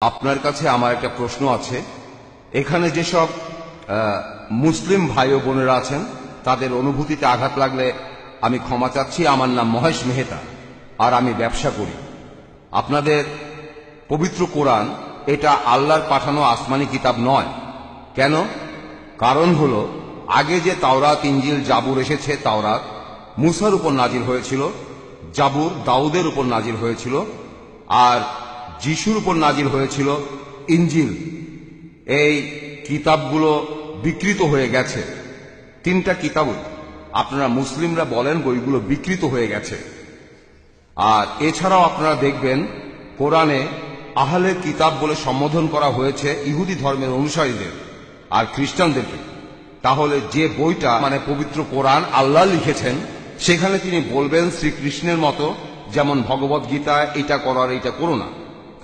আপনার কাছে আমার একটা প্রশ্ন আছে। এখানে যেসব মুসলিম ভাই ও বোনেরা আছেন তাদের অনুভূতিতে আঘাত লাগলে আমি ক্ষমা চাচ্ছি। আমার নাম মহেশ মেহতা, আর আমি ব্যবসা করি। আপনাদের পবিত্র কোরআন এটা আল্লাহর পাঠানো আসমানি কিতাব নয়। কেন? কারণ হলো, আগে যে তাওরাত, ইনজিল, জাবুর এসেছে, তাওরাত মুসার উপর নাজিল হয়েছিল, জাবুর দাউদের উপর নাজিল হয়েছিল, আর যিশুর উপর নাজিল হয়েছিল ইনজিল। এই কিতাবগুলো বিকৃত হয়ে গেছে। তিনটা কিতাব আপনারা মুসলিমরা বলেন বইগুলো বিকৃত হয়ে গেছে। আর এছাড়াও আপনারা দেখবেন কোরআনে আহলে কিতাব বলে সম্বোধন করা হয়েছে ইহুদি ধর্মের অনুসারীদের আর খ্রিস্টানদেরকে। তাহলে যে বইটা মানে পবিত্র কোরআন আল্লাহ লিখেছেন, সেখানে তিনি বলবেন শ্রীকৃষ্ণের মতো, যেমন ভগবত গীতায় এটা করার এটা করো না।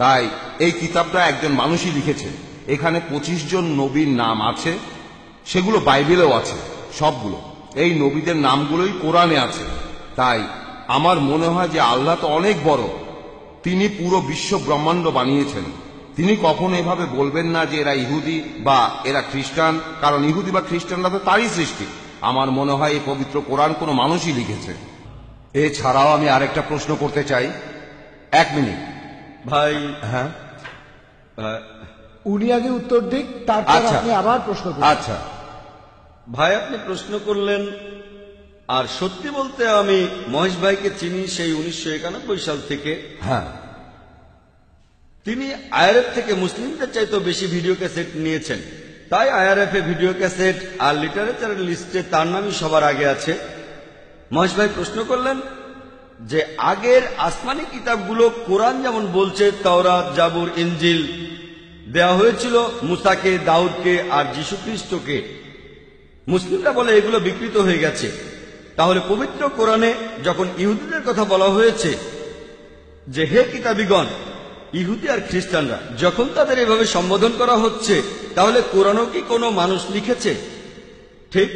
তাই এই কিতাবটা একজন মানুষই লিখেছে। এখানে 25 জন নবীর নাম আছে, সেগুলো বাইবেলেও আছে সবগুলো। এই নবীদের নামগুলোই কোরআনে আছে। তাই আমার মনে হয় যে আল্লাহ তো অনেক বড়, তিনি পুরো বিশ্ব ব্রহ্মাণ্ড বানিয়েছেন। তিনি কখনো এভাবে বলবেন না যে এরা ইহুদি বা এরা খ্রিস্টান, কারণ ইহুদি বা খ্রিস্টানরা তো তারই সৃষ্টি। আমার মনে হয় এই পবিত্র কোরআন কোনো মানুষই লিখেছে। এছাড়াও আমি আরেকটা প্রশ্ন করতে চাই। 1 মিনিট ভাই। হ্যাঁ, উনি আগে উত্তর দিক, তারপর আপনি আবার প্রশ্ন করুন। আচ্ছা ভাই, আপনি প্রশ্ন করলেন, আর সত্যি বলতে আমি মহেশ ভাইকে চিনি সেই 1991 সাল থেকে। হ্যাঁ, তিনি আইআরএফ থেকে মুসলিমদের চাইতেও বেশি ভিডিও ক্যাসেট নিয়েছেন। তাই আইআরএফ এ ভিডিও ক্যাসেট আর লিটারেচারের লিস্টে তার নামই সবার আগে আছে। মহেশ ভাই প্রশ্ন করলেন যে আগের আসমানি কিতাবগুলো কোরআন যেমন বলছে তাওরাত, জাবুর, ইনজিল দেয়া হয়েছিল মুসাকে, দাউদকে আর যীশু খ্রিস্টকে। মুসলিমরা বলে এগুলো বিকৃত হয়ে গেছে। তাহলে পবিত্র কোরআনে যখন ইহুদিদের কথা বলা হয়েছে যে হে কিতাবীগণ, ইহুদি আর খ্রিস্টানরা যখন তাদের এভাবে সম্বোধন করা হচ্ছে, তাহলে কোরআনও কি কোনো মানুষ লিখেছে? ঠিক।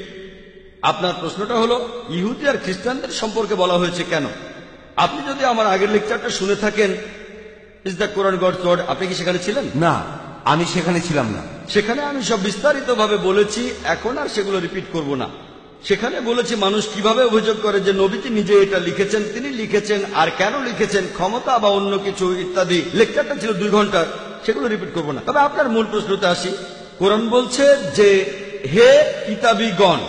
আপনার প্রশ্নটা হলো ইহুদি আর খ্রিস্টানদের সম্পর্কে বলা হয়েছে কেন? আপনি যদি আমার আগের লেকচারটা শুনে থাকেন, is the Quran God's word, আপনি কি সেখানে ছিলেন? না, আমি সেখানে ছিলাম না। সেখানে আমি সব বিস্তারিতভাবে বলেছি, এখন আর সেগুলো রিপিট করব না। সেখানে বলেছি মানুষ কিভাবে অভিযোগ করে যে নবীজি নিজে এটা লিখেছেন, তিনি লিখেছেন, আর কেন লিখেছেন, ক্ষমতা বা অন্য কিছু ইত্যাদি। লেকচারটা ছিল 2 ঘন্টার, সেগুলো রিপিট করব না। তবে আপনার মূল প্রশ্নতে আসি। কোরআন বলছে যে হে কিতাবীগণ,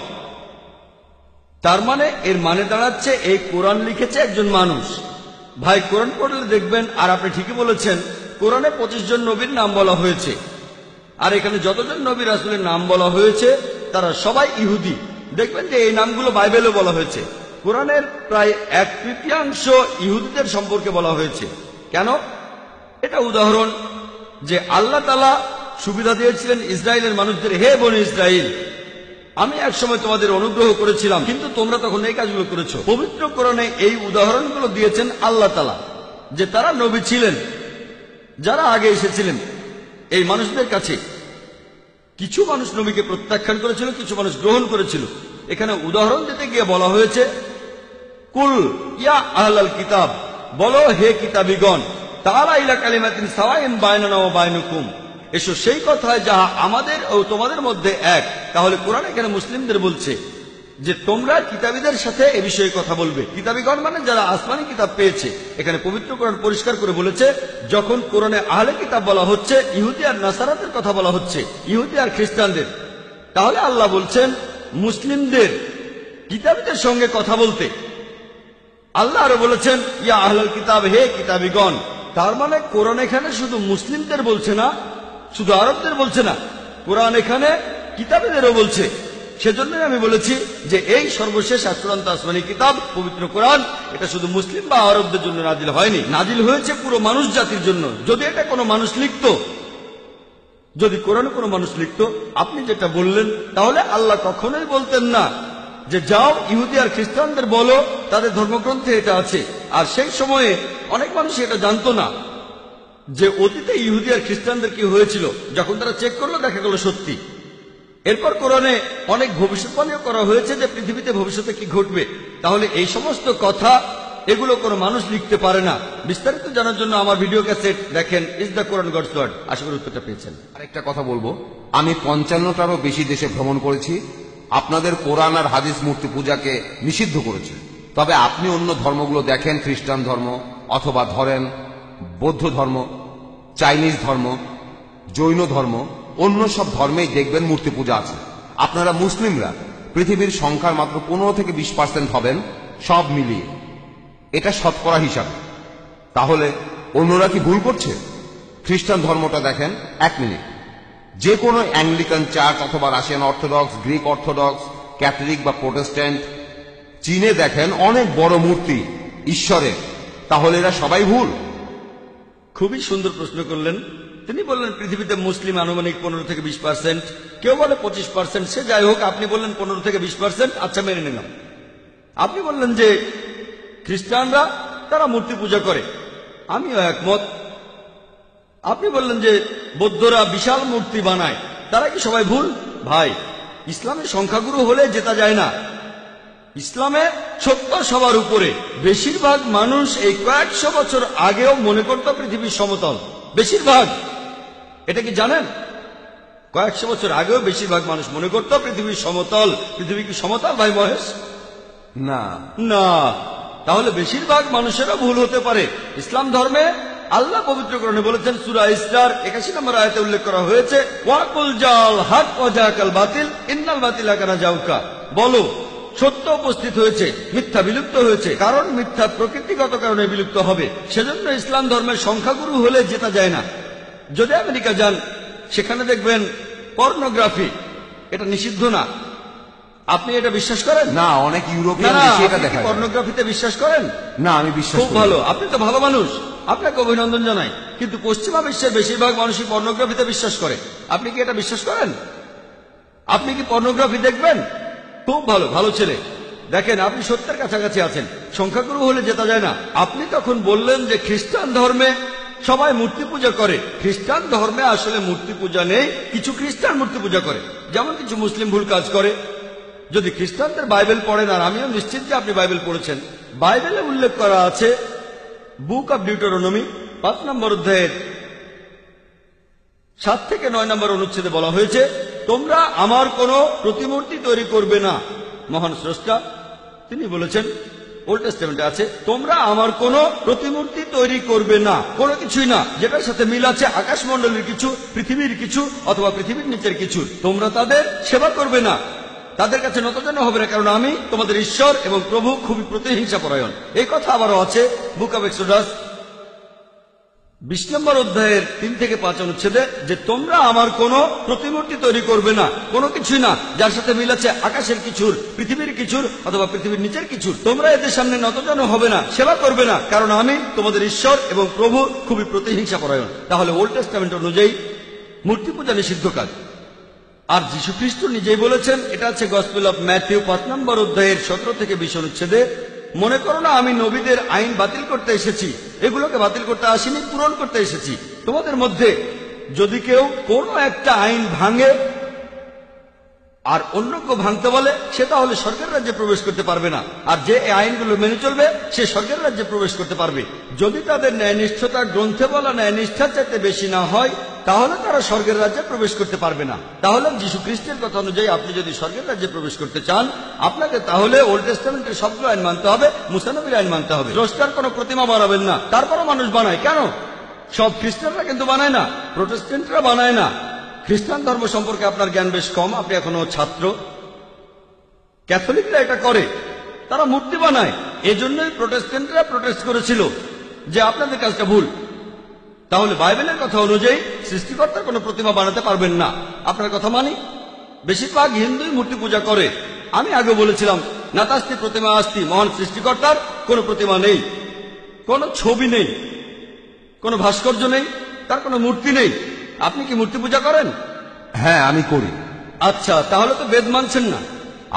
তার মানে এর মানে দাঁড়াচ্ছে এই কোরআন লিখেছে একজন মানুষ। ভাই, কোরআন পড়লে দেখবেন, আর আপনি ঠিকই বলেছেন, কোরআনে 25 জন নবীর নাম বলা হয়েছে। আর এখানে যতজন নবী রাসূলের নাম বলা হয়েছে তারা সবাই ইহুদি। দেখবেন যে এই নামগুলো বাইবেলে বলা হয়েছে। কোরআনের প্রায় 1/3 ইহুদিদের সম্পর্কে বলা হয়েছে। কেন? এটা উদাহরণ যে আল্লাহ তাআলা সুবিধা দিয়েছিলেন ইসরায়েলের মানুষদের, হে বনি ইসরায়েল, আমি একসময় তোমাদের অনুগ্রহ করেছিলাম, কিন্তু তোমরা তখন এই কাজগুলো করেছো। পবিত্র কোরআনে এই উদাহরণগুলো দিয়েছেন আল্লাহ তাআলা, যে তারা নবী ছিলেন যারা আগে এসেছিলেন এই মানুষদের কাছে। কিছু মানুষ নবীকে প্রত্যাখ্যান করেছিল, কিছু মানুষ গ্রহণ করেছিল। এখানে উদাহরণ দিতে গিয়ে বলা হয়েছে কুল ইয়া আহলাল কিতাব, বলো হে কিতাবীগণ, তাআলা ইলা কালিমাতিন সাওয়াইন বাইনানা ওয়া বাইনাকুম, এসো সেই কথায় যাহা আমাদের ও তোমাদের মধ্যে এক। তাহলে কোরআন এখানে মুসলিমদের বলছে যে তোমরা কিতাবীদের সাথে এ বিষয়ে কথা বলবে। কিতাবীগণ মানে যারা আসমানি কিতাব পেয়েছে। এখানে পবিত্র কোরআন পরিষ্কার করে বলেছে, যখন কোরআনে আহলে কিতাব বলা হচ্ছে, ইহুদি আর নাসারাদের কথা বলা হচ্ছে, ইহুদি আর খ্রিস্টানদের, তাহলে আল্লাহ বলছেন মুসলিমদের কিতাবীদের সঙ্গে কথা বলতে। আল্লাহ আরো বলেছেন ইয়া আহলাল কিতাব, হে কিতাবীগণ। তার মানে কোরআন এখানে শুধু মুসলিমদের বলছে না, শুধু আরবদের বলছে না, কোরআন এখানে কিতাবীদেরও বলছে। সেজন্যই আমি বলেছি যে এই সর্বশেষ চূড়ান্ত আসমানি কিতাব পবিত্র কোরআন, এটা শুধু মুসলিম বা আরবদের জন্য নাজিল হয়নি, নাজিল হয়েছে পুরো মানুষ জাতির জন্য। যদি এটা কোনো মানুষ লিখত, যদি কোরআনে কোনো মানুষ লিখত, আপনি যেটা বললেন, তাহলে আল্লাহ কখনোই বলতেন না যে যাও ইহুদি আর খ্রিস্টানদের বলো তাদের ধর্মগ্রন্থে এটা আছে। আর সেই সময়ে অনেক মানুষ এটা জানতো না যে অতীতে ইহুদি আর খ্রিস্টানদের কি হয়েছিল। যখন তারা চেক করলো, দেখা গেল সত্যি। এরপর কোরআনে অনেক ভবিষ্যৎবাণীও করা হয়েছে যে পৃথিবীতে ভবিষ্যতে কি ঘটবে। তাহলে এই সমস্ত কথা এগুলো কোনো মানুষ লিখতে পারে না। বিস্তারিত জানার জন্য আমার ভিডিও ক্যাসেট দেখেন, is the Quran God's word. আশা করি উত্তরটা পেয়েছেন। আরেকটা কথা বলবো, আমি 55টারও বেশি দেশে ভ্রমণ করেছি। আপনাদের কোরআন আর হাদিস মূর্তি পূজাকে নিষিদ্ধ করেছে। তবে আপনি অন্য ধর্মগুলো দেখেন, খ্রিস্টান ধর্ম অথবা ধরেন বৌদ্ধ ধর্ম, চাইনিজ ধর্ম, জৈন ধর্ম, অন্য সব ধর্মেই দেখবেন মূর্তি পূজা আছে। আপনারা মুসলিমরা পৃথিবীর সংখ্যার মাত্র 15 থেকে 20% হবেন সব মিলিয়ে, এটা শতকরা হিসাবে। তাহলে অন্যরা কি ভুল করছে? খ্রিস্টান ধর্মটা দেখেন, 1 মিনিট, যে কোনো অ্যাংলিকান চার্চ অথবা Russian orthodox, Greek orthodox, Catholic বা প্রোটেস্ট্যান্ট, চীনে দেখেন অনেক বড় মূর্তি ঈশ্বরের। তাহলে এরা সবাই ভুল? খুবই সুন্দর প্রশ্ন করলেন। তিনি বললেন পৃথিবীতে মুসলিম আনুমানিক 15 থেকে 20%, কেউ বলে 25%। সে যাই হোক, আপনি বললেন 15 থেকে 20%, আচ্ছা মেনে নিলাম। আপনি বললেন যে খ্রিস্টানরা তারা মূর্তি পূজা করে, আমিও একমত। আপনি বললেন যে বৌদ্ধরা বিশাল মূর্তি বানায়, তারা কি সবাই ভুল? ভাই, ইসলামের সংখ্যাগুরু হলে জেতা যায় না। ইসলামে সত্য সবার উপরে। বেশিরভাগ মানুষ এই কয়েকশো বছর আগেও মনে করত পৃথিবীর সমতল। বেশিরভাগ, এটা কি জানেন? কয়েকশো বছর আগেও বেশিরভাগ মানুষ মনে করত পৃথিবীর সমতল। পৃথিবী কি সমতল ভাই মহেশ? না না। তাহলে বেশিরভাগ মানুষেরা ভুল হতে পারে। ইসলাম ধর্মে আল্লাহ পবিত্র কোরআনে বলেছেন, সূরা ইসরার 81 নম্বর আয়াতে উল্লেখ করা হয়েছে, ওয়াকুল জাল হক ওয়া জাকাল বাতিল ইন্নাল বাতিলা কানা জাউকা। বলো, সত্য উপস্থিত হয়েছে, মিথ্যা বিলুপ্ত হয়েছে, কারণ মিথ্যা প্রকৃতিগত কারণে বিলুপ্ত হবে। সেজন্য ইসলাম ধর্মের সংখ্যাগুরু হলে জেতা যায় না। যদি আমেরিকা যান, সেখানে দেখবেন পর্নোগ্রাফি, এটা নিষিদ্ধ না। আপনি এটা বিশ্বাস করেন? না, অনেক ইউরোপিয়ান দেশে এটা দেখা যায়। পর্নোগ্রাফিতে বিশ্বাস করেন? না, আমি বিশ্বাস খুব করি না। ভালো, আপনি তো ভালো মানুষ, আপনাকে অভিনন্দন জানাই। কিন্তু পশ্চিমা বিশ্বের বেশিরভাগ মানুষই পর্নোগ্রাফিতে বিশ্বাস করে। আপনি কি এটা বিশ্বাস করেন? আপনি কি পর্নোগ্রাফি দেখবেন? খুব ভালো, ভালো ছেলে। দেখেন, আপনি সত্যের কাছাকাছি আছেন। সংখ্যাগুরু হলে জেতা যায় না। আপনি তখন বললেন যে খ্রিস্টান ধর্মে সবাই মূর্তি পূজা করে। খ্রিস্টান ধর্মে আসলে মূর্তি পূজা নেই, কিছু খ্রিস্টান মূর্তি পূজা করে, যেমন কিছু মুসলিম ভুল কাজ করে। যদি খ্রিস্টানদের বাইবেল পড়েন, আর আমিও নিশ্চিত যে আপনি বাইবেল পড়েছেন, বাইবেলে উল্লেখ করা আছে, বুক অব ডিউটেরোনমি 5 নম্বর অধ্যায়ের 7 থেকে 9 নম্বর অনুচ্ছেদে বলা হয়েছে, তোমরা আমার কোনো প্রতিমূর্তি তৈরি করবে না। মহান স্রষ্টা তিনি বলেছেন, ওল্ড টেস্টামেন্টে আছে, তোমরা আমার কোনো প্রতিমূর্তি তৈরি করবে না, কোনো কিছুই না যেটার সাথে মিল আছে আকাশমণ্ডলের কিছু, পৃথিবীর কিছু, অথবা পৃথিবীর নিচের কিছু। তোমরা তাদের সেবা করবে না, তাদের কাছে নতজানু হবে না, কারণ আমি তোমাদের ঈশ্বর এবং প্রভু খুবই প্রতিহিংসা পরায়ণ। এই কথা আবারও আছে বুক অব এক্সোডাস 20 নম্বর অধ্যায়ের 3 থেকে 5 অনুচ্ছেদে, যে তোমরা আমার কোনো প্রতিমূর্তি তৈরি করবে না, কোনো কিছুই না যার সাথে মিল আছে আকাশের কিছুর, পৃথিবীর কিছুর, অথবা পৃথিবীর নিচের কিছুর। তোমরা এদের সামনে নতজানু হবে না, সেবা করবে না, কারণ আমি তোমাদের ঈশ্বর এবং প্রভু খুবই প্রতিহিংসা পরায়ণ। তাহলে ওল্ড টেস্টামেন্ট অনুযায়ী মূর্তি পূজা নিষিদ্ধ কাজ। আর যীশু খ্রিস্ট নিজেই বলেছেন, এটা আছে গসপেল অফ ম্যাথিউ 5 নম্বর অধ্যায়ের 17 থেকে 20 অনুচ্ছেদে, মনে করো না আমি নবীদের আইন বাতিল করতে এসেছি, এগুলোকে বাতিল করতে আসিনি, পূরণ করতে এসেছি। তোমাদের মধ্যে যদি কেউ কোনো একটা আইন ভাঙে আর অন্য কেউ ভাঙতে বলে, সে তাহলে স্বর্গের রাজ্যে প্রবেশ করতে পারবে না। আর যে এই আইনগুলো মেনে চলবে, সে স্বর্গের রাজ্যে প্রবেশ করতে পারবে। যদি তাদের ন্যায়নিষ্ঠতা গ্রন্থে বলা ন্যায়নিষ্ঠার চাইতে বেশি না হয়, তাহলে তারা স্বর্গের রাজ্যে প্রবেশ করতে পারবে না। তাহলে যীশু খ্রিস্টের কথা অনুযায়ী আপনি যদি স্বর্গের রাজ্যে প্রবেশ করতে চান, আপনাকে তাহলে ওল্ড টেস্টামেন্টের সবগুলো আইন মানতে হবে, মুসা নবীর আইন মানতে হবে। স্রষ্টার কোনো প্রতিমা বানাবেন না। তারপরও মানুষ বানায়, কেন? সব খ্রিস্টানরা কিন্তু বানায় না, প্রোটেস্ট্যান্টরা বানায় না। খ্রিস্টান ধর্ম সম্পর্কে আপনার জ্ঞান বেশ কম, আপনি এখনো ছাত্র। ক্যাথলিকরা এটা করে, তারা মূর্তি বানায়। এজন্যই প্রোটেস্ট্যান্টরা প্রোটেস্ট করেছিল যে আপনাদের কাজটা ভুল। তাহলে বাইবেলের কথা অনুযায়ী সৃষ্টিকর্তার কোনো প্রতিমা বানাতে পারবেন না। আপনার কথা মানি? বেশিরভাগ হিন্দুই মূর্তি পূজা করে। আমি আগে বলেছিলাম, নাতাস্তি প্রতিমা আস্তি, মহান সৃষ্টিকর্তার কোনো প্রতিমা নেই, কোনো ছবি নেই, কোনো ভাস্কর্য নেই, তার কোনো মূর্তি নেই। আপনি কি মূর্তি পূজা করেন? হ্যাঁ, আমি করি। আচ্ছা, তাহলে তো বেদ মানছেন না।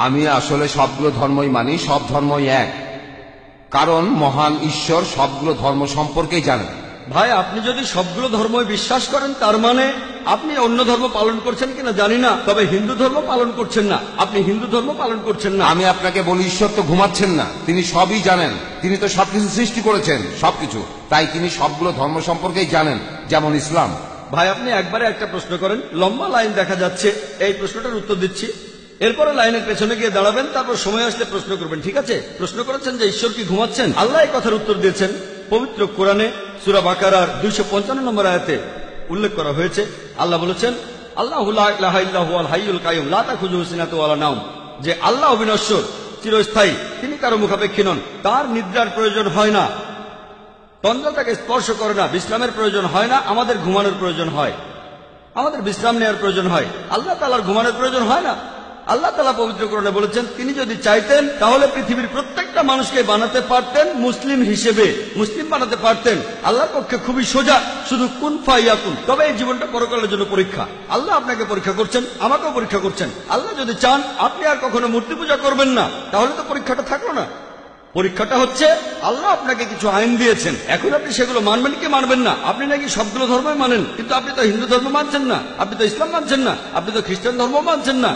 আমি আসলে সবগুলো ধর্মই মানি, সব ধর্মই এক, কারণ মহান ঈশ্বর সবগুলো ধর্ম সম্পর্কেই জানেন। ভাই আপনি যদি সবগুলো ধর্মই বিশ্বাস করেন তার মানে আপনি অন্য ধর্ম পালন করছেন কিনা জানি না, তবে হিন্দু ধর্ম পালন করছেন না। আপনি হিন্দু ধর্ম পালন করছেন না। আমি আপনাকে বলি, ঈশ্বর তো ঘুমাচ্ছেন না, তিনি সবই জানেন। তিনি তো সবকিছু সৃষ্টি করেছেন, সবকিছু, তাই তিনি সবগুলো ধর্ম সম্পর্কেই জানেন, যেমন ইসলাম। ভাই আপনি একবারে একটা প্রশ্ন করেন, লম্বা লাইন দেখা যাচ্ছে, এই প্রশ্নটার উত্তর দিচ্ছি, এরপরে লাইনের পেছনে গিয়ে দাঁড়াবেন, তারপর সময় আসলে প্রশ্ন করবেন, ঠিক আছে? প্রশ্ন করেছেন যে ঈশ্বর কি ঘুমাচ্ছেন? আল্লাহ এই কথার উত্তর দিয়েছেন পবিত্র কোরআনে সূরা বাকারার 255 নম্বর আয়াতে উল্লেখ করা হয়েছে। আল্লাহ বলেছেন, আল্লাহু লা ইলাহা ইল্লা হুয়াল হাইয়ুল কাইয়ুম লা তাখুযুহু সিনাতুন ওয়ালা নাওম, যে আল্লাহ অবিনশ্বর, চিরস্থায়ী, তিনি কারো মুখাপেক্ষী নন, তার নিদ্রার প্রয়োজন হয় না, তন্দ্রা তাকে স্পর্শ করে না, বিশ্রামের প্রয়োজন হয় না। আমাদের ঘুমানোর প্রয়োজন হয়, আমাদের বিশ্রাম নেওয়ার প্রয়োজন হয়, আল্লাহ তাআলার ঘুমানোর প্রয়োজন হয় না। আল্লাহ তাআলা পবিত্র কোরআনে বলেছেন, তিনি যদি চাইতেন তাহলে পৃথিবীর প্রত্যেকটা মানুষকে বানাতে পারতেন মুসলিম হিসেবে, মুসলিম বানাতে পারতেন। আল্লাহর পক্ষে খুবই সোজা, শুধু কুন ফায়াকুন। তবে এই জীবনটা পরকালের জন্য পরীক্ষা। আল্লাহ আপনাকে পরীক্ষা করছেন, আমাকেও পরীক্ষা করছেন। আল্লাহ যদি চান আপনি আর কখনো মূর্তি পূজা করবেন না, তাহলে তো পরীক্ষাটা থাকলো না। পরীক্ষাটা হচ্ছে আল্লাহ আপনাকে কিছু আইন দিয়েছেন, এখন আপনি সেগুলো মানবেন কি মানবেন না। আপনি নাকি সবগুলো ধর্মই মানেন, কিন্তু আপনি তো হিন্দু ধর্ম মানছেন না, আপনি তো ইসলাম মানছেন না, আপনি তো খ্রিস্টান ধর্ম মানছেন না,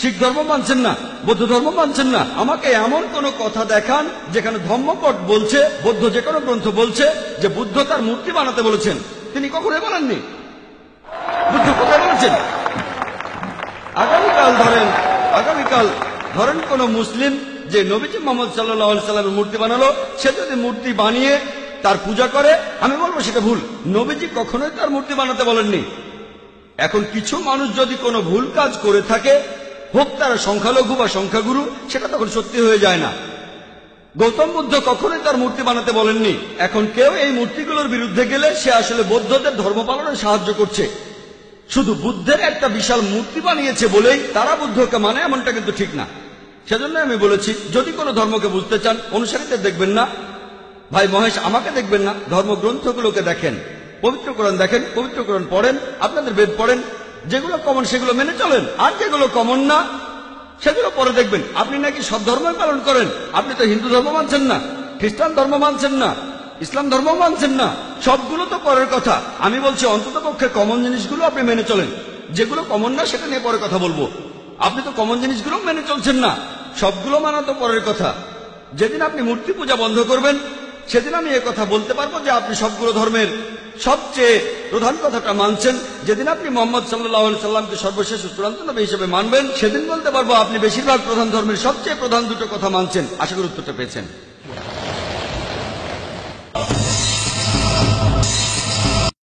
শিখ ধর্ম মানছেন না, বৌদ্ধ ধর্ম মানছেন না। আমাকে এমন কোন কথা দেখান যেখানে ধর্মপট বলছে, বৌদ্ধ যে কোনো গ্রন্থ বলছে যে বুদ্ধ তার মূর্তি বানাতে বলেছেন। তিনি কখনোই বানাননি। বুদ্ধ কোথায় বলেছেন? আগামীকাল ধরেন কোন মুসলিম যে নবীজি মুহাম্মদ সাল্লাল্লাহু আলাইহি সাল্লামের মূর্তি বানালো, সে যদি মূর্তি বানিয়ে তার পূজা করে, আমি বলবো সেটা ভুল। নবীজি কখনোই তার মূর্তি বানাতে বলেননি। এখন কিছু মানুষ যদি কোনো ভুল কাজ করে থাকে, হোক তারা সংখ্যালঘু বা সংখ্যাগুরু, সেটা তখন সত্যি হয়ে যায় না। গৌতম বুদ্ধ কখনোই তার মূর্তি বানাতে বলেননি। এখন কেউ এই মূর্তিগুলোর বিরুদ্ধে গেলে সে আসলে বৌদ্ধদের ধর্ম পালনে সাহায্য করছে। শুধু বুদ্ধের একটা বিশাল মূর্তি বানিয়েছে বলেই তারা বুদ্ধকে মানে, এমনটা কিন্তু ঠিক না। সেজন্য আমি বলেছি, যদি কোনো ধর্মকে বুঝতে চান, অনুসারীদের দেখবেন না, ভাই মহেশ আমাকে দেখবেন না, ধর্মগ্রন্থগুলোকে দেখেন, পবিত্র কোরআন দেখেন, পবিত্র কোরআন পড়েন, আপনাদের বেদ পড়েন, যেগুলো কমন সেগুলো মেনে চলেন, আর যেগুলো কমন না সেগুলো পরে দেখবেন। আপনি নাকি সব ধর্মই পালন করেন, আপনি তো হিন্দু ধর্ম মানছেন না, খ্রিস্টান ধর্ম মানছেন না, ইসলাম ধর্ম মানছেন না, সবগুলো তো পরের কথা। আমি বলছি অন্তত পক্ষে কমন জিনিসগুলো আপনি মেনে চলেন, যেগুলো কমন না সেটা নিয়ে পরে কথা বলবো। আপনি তো কমন জিনিসগুলো মেনে চলছেন না, সবগুলো মানা তো পরের কথা। যেদিন আপনি মূর্তি পূজা বন্ধ করবেন, সেদিন আমি কথা বলতে পারবো যে আপনি সবগুলো ধর্মের সবচেয়ে প্রধান কথাটা মানছেন। যেদিন আপনি মুহাম্মদ সাল্লাল্লাহু আলাইহি সাল্লামকে সর্বশেষ চূড়ান্ত নবী হিসেবে মানবেন, সেদিন বলতে পারবো আপনি বেশিরভাগ প্রধান ধর্মের সবচেয়ে প্রধান দুটো কথা মানছেন। আশা করি উত্তরটা পেয়েছেন।